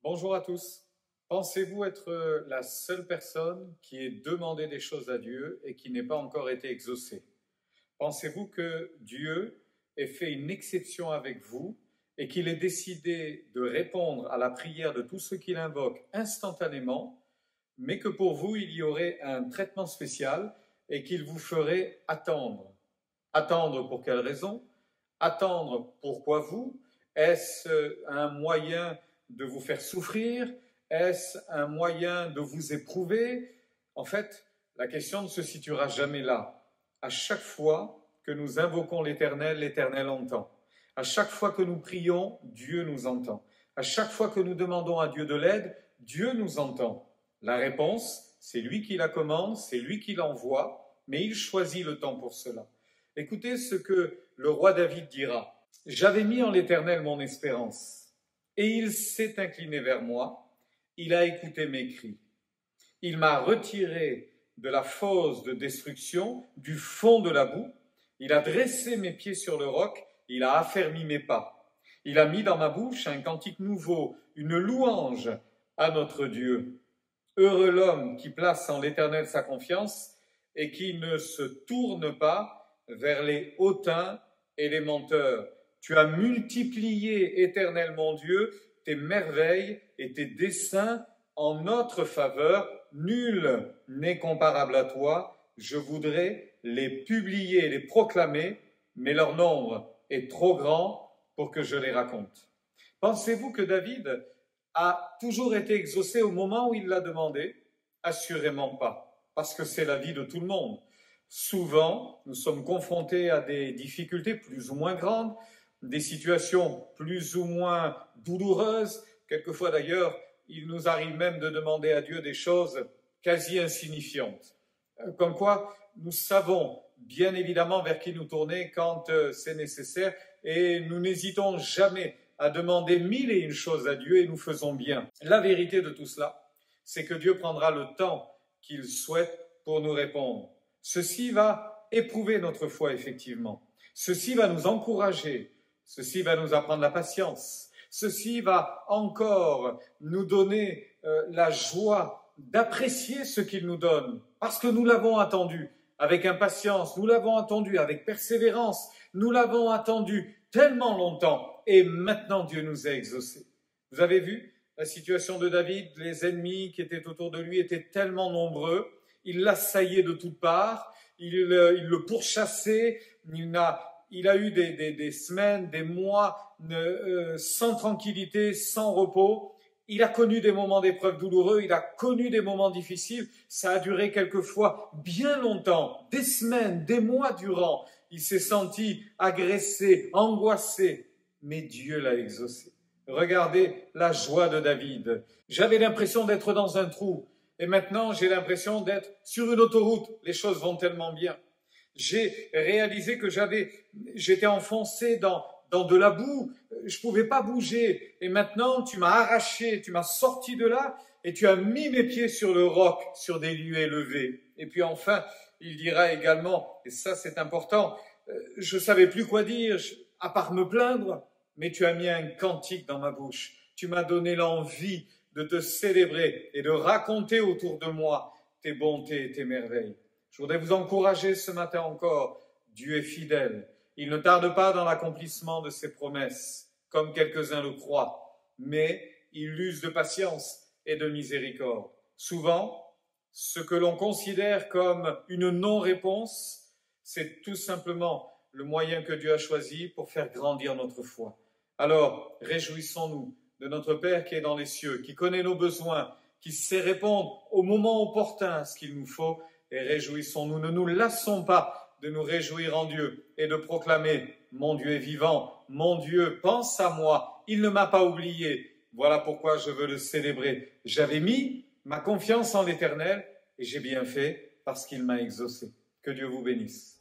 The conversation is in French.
Bonjour à tous. Pensez-vous être la seule personne qui ait demandé des choses à Dieu et qui n'ait pas encore été exaucée? Pensez-vous que Dieu ait fait une exception avec vous et qu'il ait décidé de répondre à la prière de tous ceux qui l'invoquent instantanément, mais que pour vous, il y aurait un traitement spécial et qu'il vous ferait attendre? Attendre pour quelle raison? Attendre pourquoi vous? Est-ce un moyen de vous faire souffrir? Est-ce un moyen de vous éprouver? En fait, la question ne se situera jamais là. À chaque fois que nous invoquons l'Éternel, l'Éternel entend. À chaque fois que nous prions, Dieu nous entend. À chaque fois que nous demandons à Dieu de l'aide, Dieu nous entend. La réponse, c'est lui qui la commande, c'est lui qui l'envoie, mais il choisit le temps pour cela. Écoutez ce que le roi David dira. « J'avais mis en l'Éternel mon espérance, et il s'est incliné vers moi, il a écouté mes cris. Il m'a retiré de la fosse de destruction, du fond de la boue, il a dressé mes pieds sur le roc, il a affermi mes pas. Il a mis dans ma bouche un cantique nouveau, une louange à notre Dieu. Heureux l'homme qui place en l'Éternel sa confiance et qui ne se tourne pas vers les hautains et les menteurs. Tu as multiplié, Éternel mon Dieu, tes merveilles et tes desseins en notre faveur. Nul n'est comparable à toi. Je voudrais les publier, les proclamer, mais leur nombre est trop grand pour que je les raconte. Pensez-vous que David a toujours été exaucé au moment où il l'a demandé? Assurément pas, parce que c'est la vie de tout le monde. Souvent, nous sommes confrontés à des difficultés plus ou moins grandes, des situations plus ou moins douloureuses. Quelquefois d'ailleurs, il nous arrive même de demander à Dieu des choses quasi insignifiantes. Comme quoi, nous savons bien évidemment vers qui nous tourner quand c'est nécessaire et nous n'hésitons jamais à demander 1001 choses à Dieu et nous faisons bien. La vérité de tout cela, c'est que Dieu prendra le temps qu'il souhaite pour nous répondre. Ceci va éprouver notre foi effectivement. Ceci va nous encourager. Ceci va nous apprendre la patience. Ceci va encore nous donner la joie d'apprécier ce qu'il nous donne, parce que nous l'avons attendu avec impatience, nous l'avons attendu avec persévérance, nous l'avons attendu tellement longtemps, et maintenant Dieu nous a exaucés. Vous avez vu la situation de David, les ennemis qui étaient autour de lui étaient tellement nombreux, il l'assaillaient de toutes parts, il le pourchassait, il a eu des semaines, des mois sans tranquillité, sans repos. Il a connu des moments d'épreuves douloureux, il a connu des moments difficiles. Ça a duré quelquefois bien longtemps, des semaines, des mois durant. Il s'est senti agressé, angoissé, mais Dieu l'a exaucé. Regardez la joie de David. J'avais l'impression d'être dans un trou et maintenant j'ai l'impression d'être sur une autoroute. Les choses vont tellement bien. J'ai réalisé que j'étais enfoncé dans de la boue, je ne pouvais pas bouger. Et maintenant, tu m'as arraché, tu m'as sorti de là et tu as mis mes pieds sur le roc, sur des lieux élevés. Et puis enfin, il dira également, et ça c'est important, je ne savais plus quoi dire, à part me plaindre, mais tu as mis un cantique dans ma bouche. Tu m'as donné l'envie de te célébrer et de raconter autour de moi tes bontés et tes merveilles. Je voudrais vous encourager ce matin encore. Dieu est fidèle. Il ne tarde pas dans l'accomplissement de ses promesses, comme quelques-uns le croient, mais il use de patience et de miséricorde. Souvent, ce que l'on considère comme une non-réponse, c'est tout simplement le moyen que Dieu a choisi pour faire grandir notre foi. Alors, réjouissons-nous de notre Père qui est dans les cieux, qui connaît nos besoins, qui sait répondre au moment opportun à ce qu'il nous faut, et réjouissons-nous, ne nous lassons pas de nous réjouir en Dieu et de proclamer « Mon Dieu est vivant, mon Dieu pense à moi, il ne m'a pas oublié, voilà pourquoi je veux le célébrer. J'avais mis ma confiance en l'Éternel et j'ai bien fait parce qu'il m'a exaucé. » Que Dieu vous bénisse.